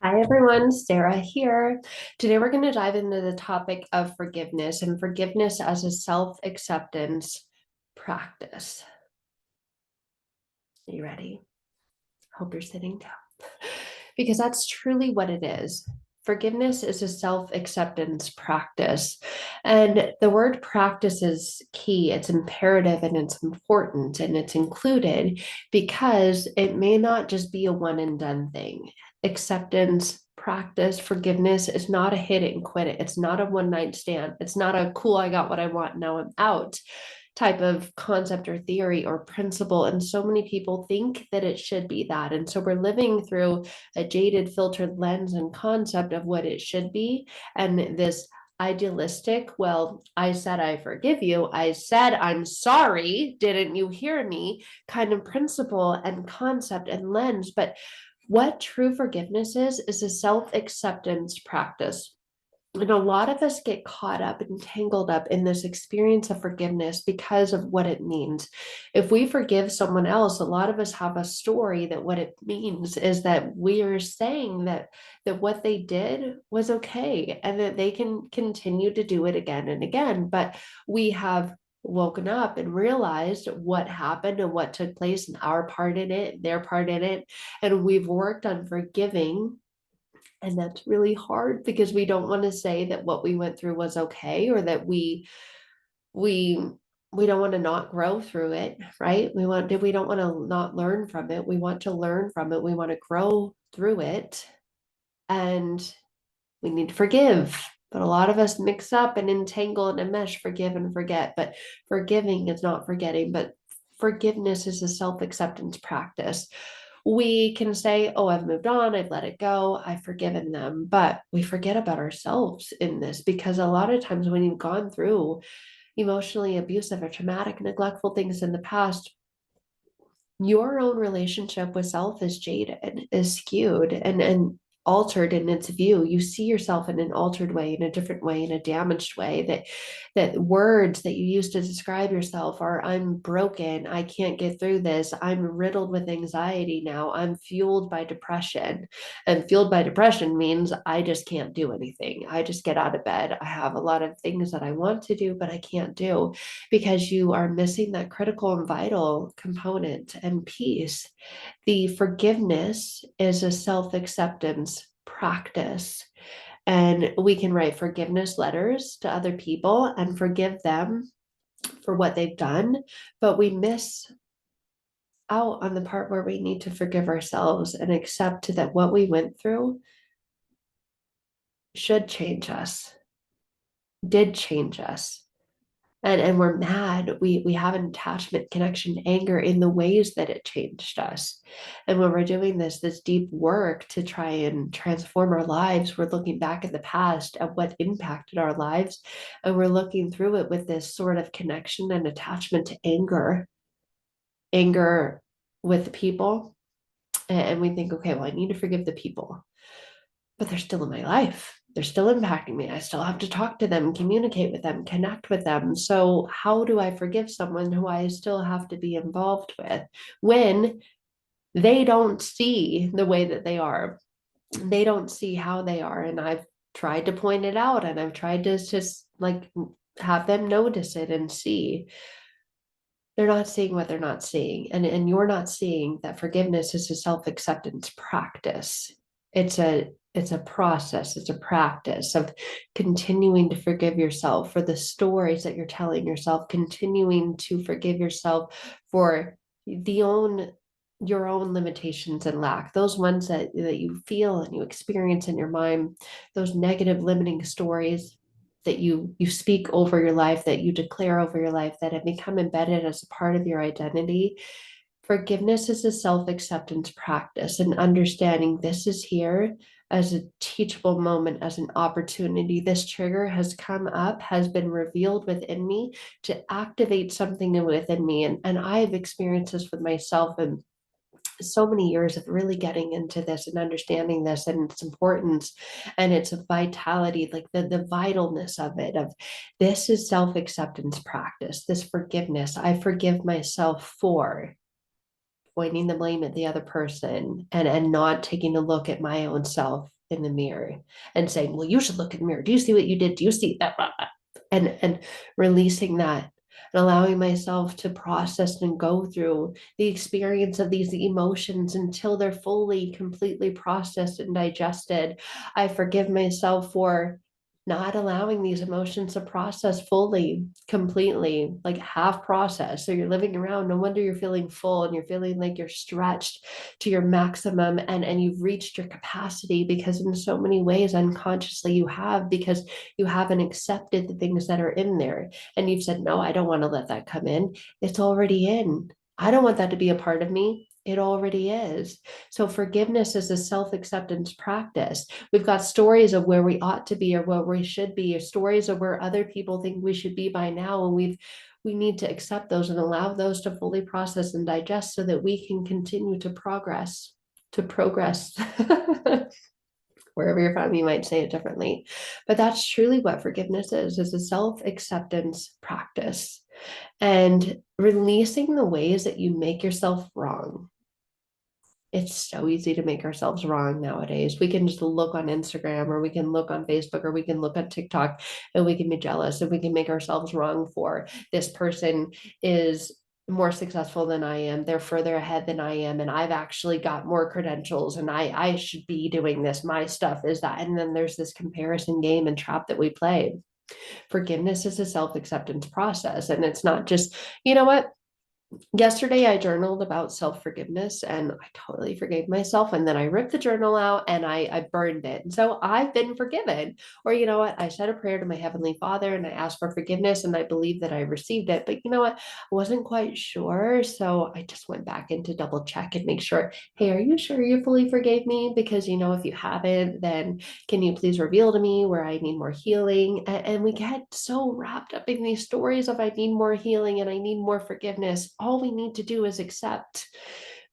Hi everyone, Sarah here. Today we're going to dive into the topic of forgiveness and forgiveness as a self-acceptance practice. Are you ready? Hope you're sitting down. Because that's truly what it is. Forgiveness is a self-acceptance practice. And the word practice is key. It's imperative and it's important and it's included because it may not just be a one and done thing. Acceptance, practice, forgiveness is not a hit it and quit it. It's not a one night stand. It's not a cool, I got what I want, now I'm out type of concept or theory or principle. And so many people think that it should be that. And so we're living through a jaded, filtered lens and concept of what it should be. And this idealistic, well, I said I forgive you, I said I'm sorry, didn't you hear me, kind of principle and concept and lens. But what true forgiveness is a self-acceptance practice. And a lot of us get caught up and tangled up in this experience of forgiveness because of what it means. If we forgive someone else, a lot of us have a story that what it means is that we are saying that what they did was okay and that they can continue to do it again and again. But we have woken up and realized what happened and what took place and our part in it, their part in it. And we've worked on forgiving, and that's really hard because we don't want to say that what we went through was okay, or that we we don't want to not grow through it, right? We don't want to not learn from it. We want to learn from it. We want to grow through it. And we need to forgive. But a lot of us mix up and entangle and enmesh forgive and forget. But forgiving is not forgetting, but forgiveness is a self-acceptance practice. We can say, oh, I've moved on, I've let it go, I've forgiven them. But we forget about ourselves in this because a lot of times when you've gone through emotionally abusive or traumatic, neglectful things in the past, your own relationship with self is jaded, is skewed and altered in its view. You see yourself in an altered way, in a different way, in a damaged way. That words that you use to describe yourself are, I'm broken, I can't get through this, I'm riddled with anxiety now, I'm fueled by depression. And fueled by depression means I just can't do anything. I just get out of bed. I have a lot of things that I want to do, but I can't do because you are missing that critical and vital component and piece. The forgiveness is a self acceptance practice. And we can write forgiveness letters to other people and forgive them for what they've done, but we miss out on the part where we need to forgive ourselves and accept that what we went through should change us, did change us. And we're mad. We have an attachment, connection, anger in the ways that it changed us. And when we're doing this deep work to try and transform our lives, we're looking back at the past at what impacted our lives, and we're looking through it with this sort of connection and attachment to anger with people. And we think, okay, well, I need to forgive the people, but they're still in my life. They're still impacting me. I still have to talk to them, communicate with them, connect with them. So, how do I forgive someone who I still have to be involved with when they don't see the way that they are? They don't see how they are. And I've tried to point it out and I've tried to just like have them notice it and see. They're not seeing what they're not seeing. And you're not seeing that forgiveness is a self-acceptance practice. It's a process, it's a practice of continuing to forgive yourself for the stories that you're telling yourself, continuing to forgive yourself for the own your own limitations and lack, those ones that you feel and you experience in your mind, those negative limiting stories that you speak over your life, that you declare over your life, that have become embedded as a part of your identity. Forgiveness is a self-acceptance practice and understanding this is here as a teachable moment, as an opportunity. This trigger has come up, has been revealed within me to activate something within me. And I've experienced this with myself and so many years of really getting into this and understanding this and its importance and its vitality, like the vitalness of it, of this is self-acceptance practice, this forgiveness. I forgive myself for pointing the blame at the other person and not taking a look at my own self in the mirror and saying, well, you should look in the mirror. Do you see what you did? Do you see that? And releasing that and allowing myself to process and go through the experience of these emotions until they're fully, completely processed and digested. I forgive myself for not allowing these emotions to process fully, completely, like half processed. So you're living around, no wonder you're feeling full and you're feeling like you're stretched to your maximum and you've reached your capacity because in so many ways unconsciously you have, because you haven't accepted the things that are in there. And you've said, no, I don't want to let that come in. It's already in. I don't want that to be a part of me. It already is. So forgiveness is a self-acceptance practice. We've got stories of where we ought to be or where we should be, or stories of where other people think we should be by now. And we need to accept those and allow those to fully process and digest so that we can continue to progress. Wherever you're from, you might say it differently. But that's truly what forgiveness is a self-acceptance practice and releasing the ways that you make yourself wrong. It's so easy to make ourselves wrong nowadays. We can just look on Instagram or we can look on Facebook or we can look at TikTok and we can be jealous and we can make ourselves wrong for this person is more successful than I am. They're further ahead than I am. And I've actually got more credentials and I should be doing this. My stuff is that. And then there's this comparison game and trap that we play. Forgiveness is a self-acceptance process. And it's not just, you know what? Yesterday I journaled about self-forgiveness and I totally forgave myself. And then I ripped the journal out and I burned it. And so I've been forgiven. Or you know what? I said a prayer to my Heavenly Father and I asked for forgiveness and I believe that I received it. But you know what? I wasn't quite sure. So I just went back in to double check and make sure, hey, are you sure you fully forgave me? Because you know, if you haven't, then can you please reveal to me where I need more healing? And we get so wrapped up in these stories of I need more healing and I need more forgiveness. All we need to do is accept.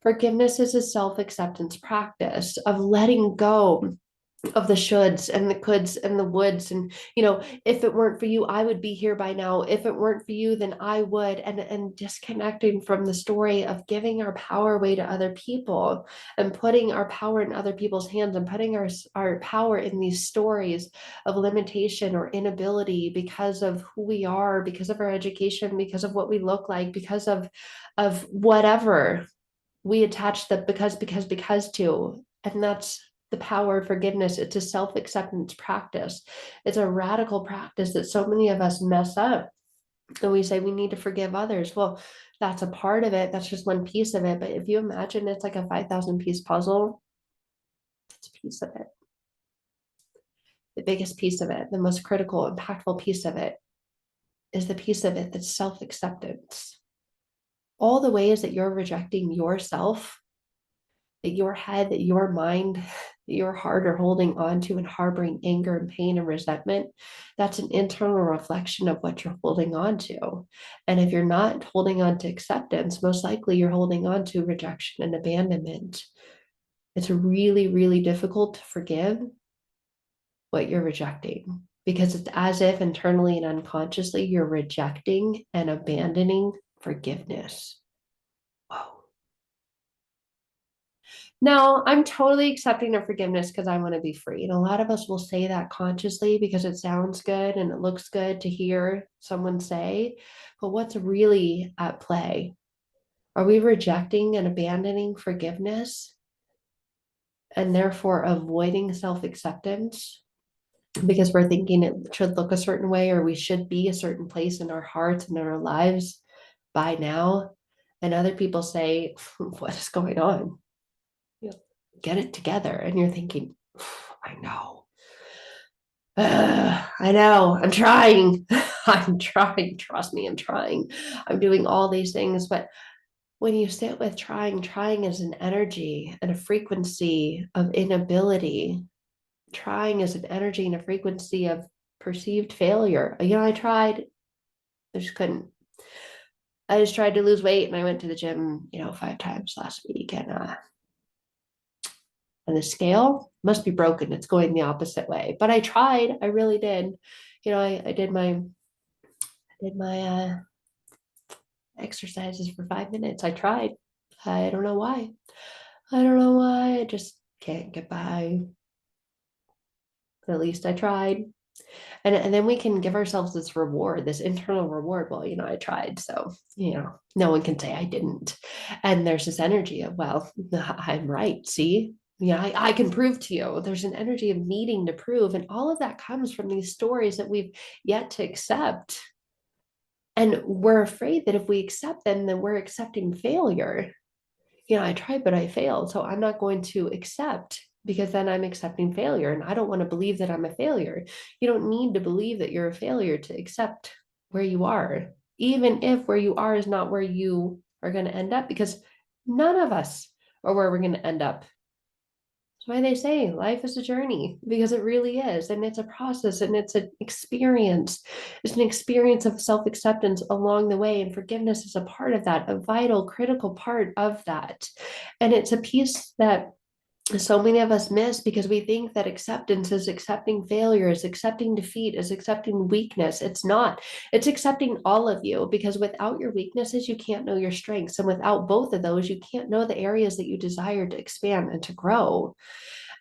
Forgiveness is a self-acceptance practice of letting go of the shoulds and the coulds and the woulds. And, you know, if it weren't for you, I would be here by now. If it weren't for you, then I would. And disconnecting from the story of giving our power away to other people and putting our power in other people's hands and putting our power in these stories of limitation or inability because of who we are, because of our education, because of what we look like, because of whatever we attach the because to. And that's the power of forgiveness. It's a self-acceptance practice. It's a radical practice that so many of us mess up. And we say we need to forgive others. Well, that's a part of it. That's just one piece of it. But if you imagine it's like a 5,000 piece puzzle, it's a piece of it. The biggest piece of it, the most critical, impactful piece of it is the piece of it that's self-acceptance. All the ways that you're rejecting yourself, that your head, that your mind, that your heart are holding on to and harboring anger and pain and resentment, that's an internal reflection of what you're holding on to. And if you're not holding on to acceptance, most likely you're holding on to rejection and abandonment. It's really, really difficult to forgive what you're rejecting because it's as if internally and unconsciously you're rejecting and abandoning forgiveness. Whoa. No, I'm totally accepting of forgiveness because I want to be free. And a lot of us will say that consciously because it sounds good and it looks good to hear someone say. But what's really at play? Are we rejecting and abandoning forgiveness and therefore avoiding self-acceptance because we're thinking it should look a certain way or we should be a certain place in our hearts and in our lives by now? And other people say, what is going on? Get it together. And you're thinking, I know. I know. I'm trying. I'm trying. Trust me, I'm trying. I'm doing all these things. But when you sit with trying is an energy and a frequency of inability. Trying is an energy and a frequency of perceived failure. You know, I tried, I just couldn't. I just tried to lose weight and I went to the gym, 5 times last week and the scale must be broken. It's going the opposite way. But I tried. I really did. I did my exercises for 5 minutes. I tried. I don't know why. I don't know why. I just can't get by. At least I tried. And then we can give ourselves this reward, this internal reward. Well, I tried, so no one can say I didn't. And there's this energy of, well, I'm right. See, I can prove to you. There's an energy of needing to prove, and all of that comes from these stories that we've yet to accept. And we're afraid that if we accept them, then we're accepting failure. I tried, but I failed. So I'm not going to accept, because then I'm accepting failure. And I don't want to believe that I'm a failure. You don't need to believe that you're a failure to accept where you are, even if where you are is not where you are going to end up, because none of us are where we're going to end up. That's why they say life is a journey, because it really is. And it's a process, and it's an experience. It's an experience of self acceptance along the way. And forgiveness is a part of that, a vital, critical part of that. And it's a piece that so many of us miss, because we think that acceptance is accepting failure, is accepting defeat, is accepting weakness. It's not. It's accepting all of you, because without your weaknesses, you can't know your strengths. And without both of those, you can't know the areas that you desire to expand and to grow.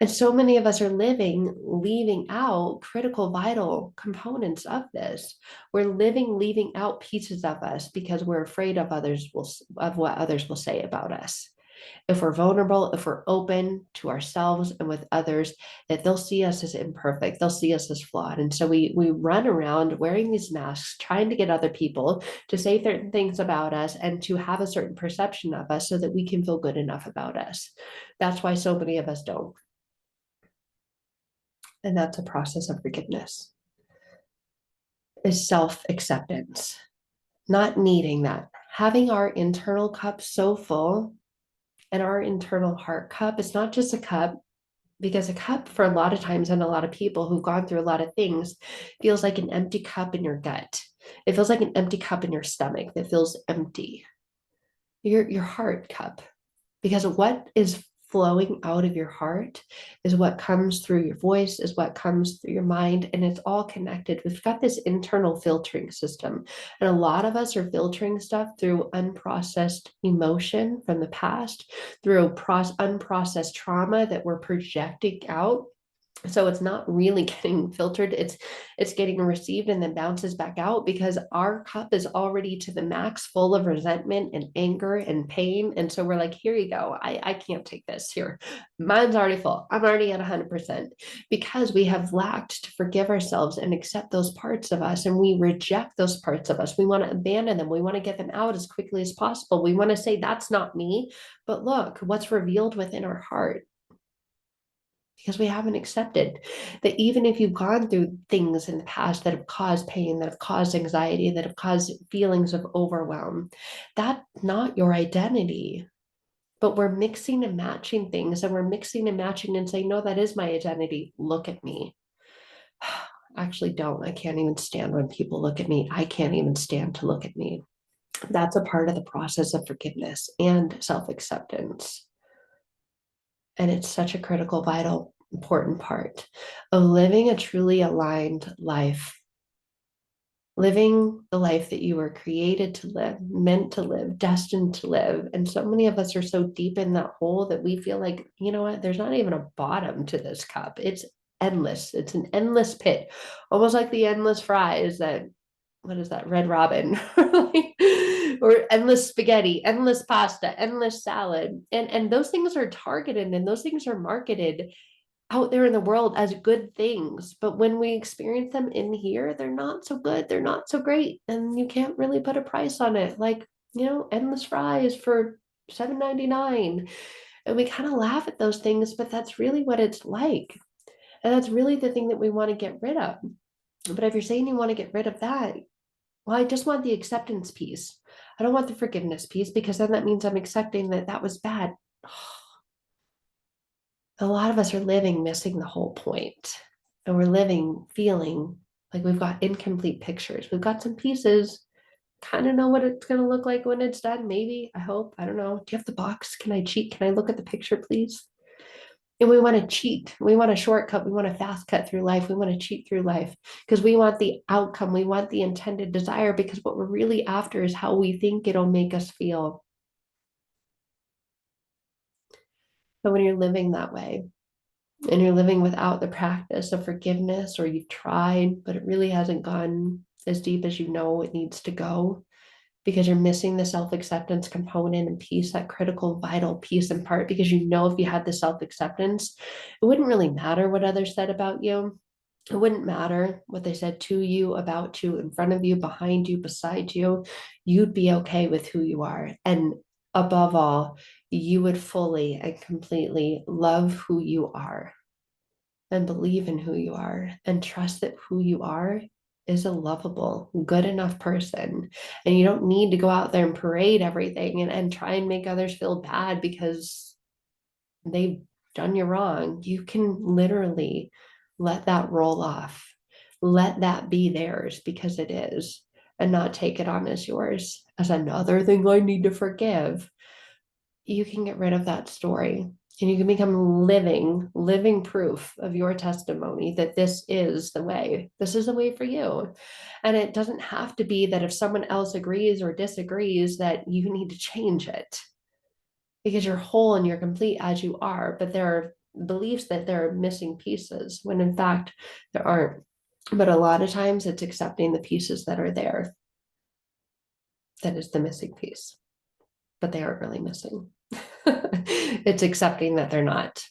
And so many of us are leaving out critical, vital components of this. We're leaving out pieces of us because we're afraid of of what others will say about us. If we're vulnerable, if we're open to ourselves and with others, that they'll see us as imperfect, they'll see us as flawed. And so we run around wearing these masks, trying to get other people to say certain things about us and to have a certain perception of us so that we can feel good enough about us. That's why so many of us don't. And that's a process of forgiveness, is self-acceptance, not needing that, having our internal cup so full. And our internal heart cup is not just a cup, because a cup for a lot of times, and a lot of people who've gone through a lot of things, feels like an empty cup in your gut. It feels like an empty cup in your stomach that feels empty. Your heart cup, because what is flowing out of your heart is what comes through your voice, is what comes through your mind, and it's all connected. We've got this internal filtering system, and a lot of us are filtering stuff through unprocessed emotion from the past, through unprocessed trauma that we're projecting out. So it's not really getting filtered, it's getting received and then bounces back out, because our cup is already to the max full of resentment and anger and pain. And so we're like, here you go, I can't take this. Here, mine's already full, I'm already at 100%, because we have lacked to forgive ourselves and accept those parts of us, and we reject those parts of us. We want to abandon them, we want to get them out as quickly as possible. We want to say, that's not me. But look what's revealed within our heart, because we haven't accepted that even if you've gone through things in the past that have caused pain, that have caused anxiety, that have caused feelings of overwhelm, that's not your identity. But we're mixing and matching things, and we're mixing and matching and saying, no, that is my identity. Look at me. Actually, don't. I can't even stand when people look at me. I can't even stand to look at me. That's a part of the process of forgiveness and self acceptance. And it's such a critical, vital, important part of living a truly aligned life, living the life that you were created to live, meant to live, destined to live. And so many of us are so deep in that hole that we feel like, you know what, there's not even a bottom to this cup. It's endless. It's an endless pit, almost like the endless fries that, what is that, Red Robin? Or endless spaghetti, endless pasta, endless salad. And those things are targeted, and those things are marketed out there in the world as good things. But when we experience them in here, they're not so good. They're not so great. And you can't really put a price on it. Like, endless fries for $7.99. And we kind of laugh at those things, but that's really what it's like. And that's really the thing that we want to get rid of. But if you're saying you want to get rid of that, well, I just want the acceptance piece. I don't want the forgiveness piece, because then that means I'm accepting that that was bad. A lot of us are living missing the whole point, and we're living feeling like we've got incomplete pictures. We've got some pieces, kind of know what it's going to look like when it's done. Maybe, I hope, I don't know. Do you have the box? Can I cheat? Can I look at the picture, please? And we want to cheat. We want a shortcut. We want a fast cut through life. We want to cheat through life because we want the outcome. We want the intended desire, because what we're really after is how we think it'll make us feel. But when you're living that way and you're living without the practice of forgiveness, or you've tried, but it really hasn't gone as deep as you know it needs to go, because you're missing the self acceptance component and piece, that critical, vital piece and part. Because you know, if you had the self acceptance, it wouldn't really matter what others said about you. It wouldn't matter what they said to you, about you, in front of you, behind you, beside you. You'd be okay with who you are. And above all, you would fully and completely love who you are and believe in who you are and trust that who you are is a lovable, good enough person. And you don't need to go out there and parade everything and try and make others feel bad because they've done you wrong. You can literally let that roll off. Let that be theirs because it is, and not take it on as yours, as another thing I need to forgive. You can get rid of that story and you can become living proof of your testimony that this is the way. This is the way for you. And it doesn't have to be that if someone else agrees or disagrees that you need to change it, because you're whole and you're complete as you are. But there are beliefs that there are missing pieces when in fact there aren't. But a lot of times it's accepting the pieces that are there that is the missing piece, but they aren't really missing. It's accepting that they're not.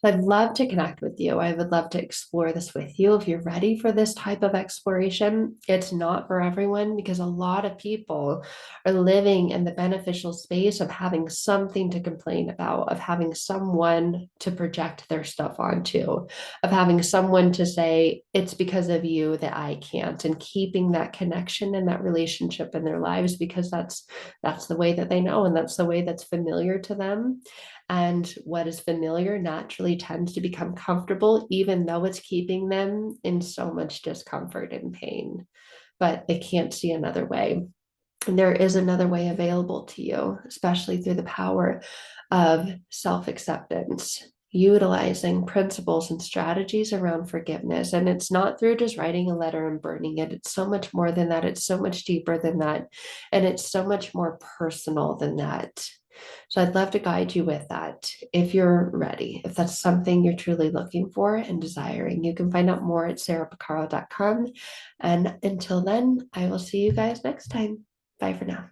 I'd love to connect with you. I would love to explore this with you if you're ready for this type of exploration. It's not for everyone because a lot of people are living in the beneficial space of having something to complain about, of having someone to project their stuff onto, of having someone to say, it's because of you that I can't, and keeping that connection and that relationship in their lives because that's the way that they know, and that's the way that's familiar to them. And what is familiar naturally tends to become comfortable, even though it's keeping them in so much discomfort and pain. But they can't see another way. And there is another way available to you, especially through the power of self acceptance, utilizing principles and strategies around forgiveness. And it's not through just writing a letter and burning it. It's so much more than that. It's so much deeper than that. And it's so much more personal than that. So I'd love to guide you with that if you're ready, if that's something you're truly looking for and desiring. You can find out more at sarahpicaro.com. And until then, I will see you guys next time. Bye for now.